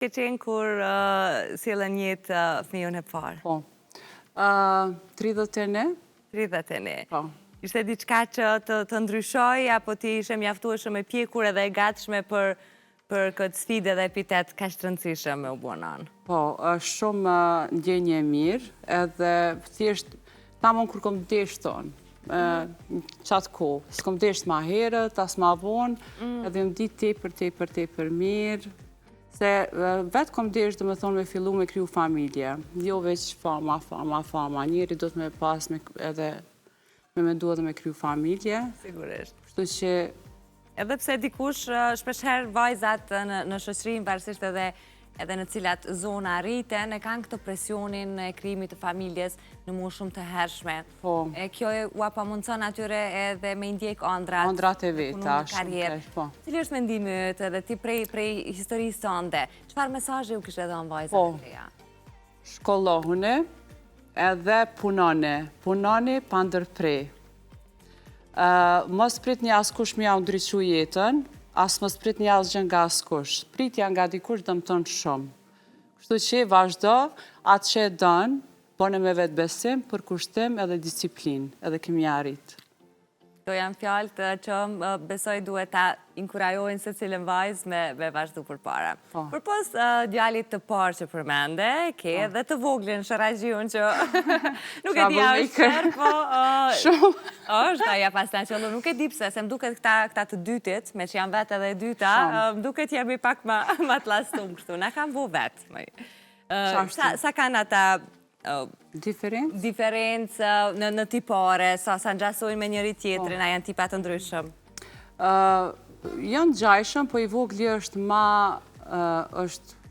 Ke qenë kur sjellën jetë fëmijën e parë? Po. 31. 31. Po. Ishte diçka që të ndryshoj, apo ti ishe mjaftueshëm e pjekur edhe e gatshme për këtë sfidë dhe epitet kaq të rëndësishëm me u bë nën? Po, është shumë ndjenje e mirë, edhe thjesht tamam kur kom desh tonë. Qatë ko, s'kom desh ma herët, as ma vonë, edhe më di tepër mirë, se vetë kom desh dhe me thonë me fillu me kriju familje, jo veç fama, njeri do të me pas edhe me mendu edhe me kriju familje. Sigurisht. Kështu që edhe pse dikush shpeshherë vajzat në shoqërinë varësisht edhe në cilat zona rriten, e kanë këtë presionin e krijimit të familjes në moshë shumë të hershme. Po. E kjo u apamundson atyre edhe me ndjek ëndrat. Ëndrat e veta, karrierë. po. Cili është mendimi yt edhe ti prej historisë tënde? Çfarë mesazhi u kishe dhënë vajzave të reja? Shkollohuni edhe punoni pa ndërprej. Mos pritni askush me ja ndriçu jetën, as mos pritni asgjë nga askush. Pritja nga dikush dëmton shumë. Kështu që vazhdo atë që e don, bëne me vetbesim, përkushtim edhe disiplinë, edhe kemi arrit. Këto janë fjalë që besoj duhet ta inkurajojnë secilën vajzë me vazhdu përpara. Përpos djalit të parë që përmende, ke edhe të voglin Sharaxhiun që nuk e di a është shërë, po është aja pastan që nuk e di pse, se më duket këta të dytit, me që janë vetë edhe e dyta, më duket jemi pak ma të lastum kështu, na kam vo vetë. Sa kanë ata diferencë në tipare, sa ngjasojnë me njëri tjetrin, a janë tipa të ndryshëm? Janë gjajshëm, po i vogli është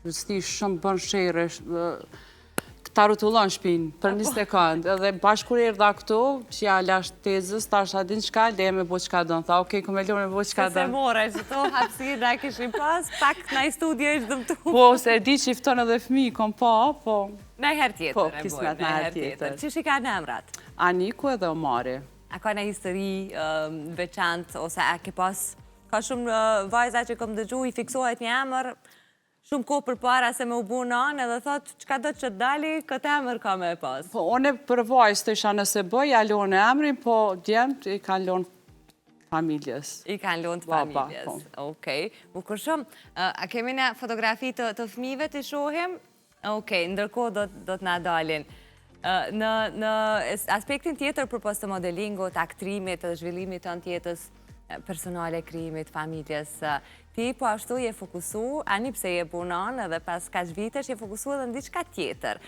është shumë bën shere, ta rutullon shpinë për një sekundë, edhe bashkur erdha këtu, që ja lash tezës, ta është adin qka, leje me bo qka dënë, tha, okej, ku me lo me bo qka dënë. Se more, që to hapësirë a kishim pas, pak në i studio ishtë dëmtu. Po, se di që ifton edhe fëmi, kom pa, po. Në herë tjetër, po, kismet në herë tjetër. Që shika në emrat? Aniku edhe Omari. A ka në histori veçant, ose a ke pas, ka shumë vajza që kom dëgju, i fiksohet një emër, shumë kohë për para se me u bu nën, edhe thot, qka do që të dali, këtë emër ka me pas. Po, one për vajzë të isha nëse bëj, ja lonë emrin, po djemt i kanë lonë familjes. I kanë lonë të familjes, okej. Bukur shumë, a kemi në fotografi të fëmive të shohim? Okej, ndërkohë do të na dalin. Në aspektin tjetër për post të modelingu, të aktrimit, të zhvillimit të në tjetës personale, krijimit, familjes, ti po ashtu je fokusu, ani pse je punon edhe pas kaq vitesh je fokusu edhe në diçka tjetër.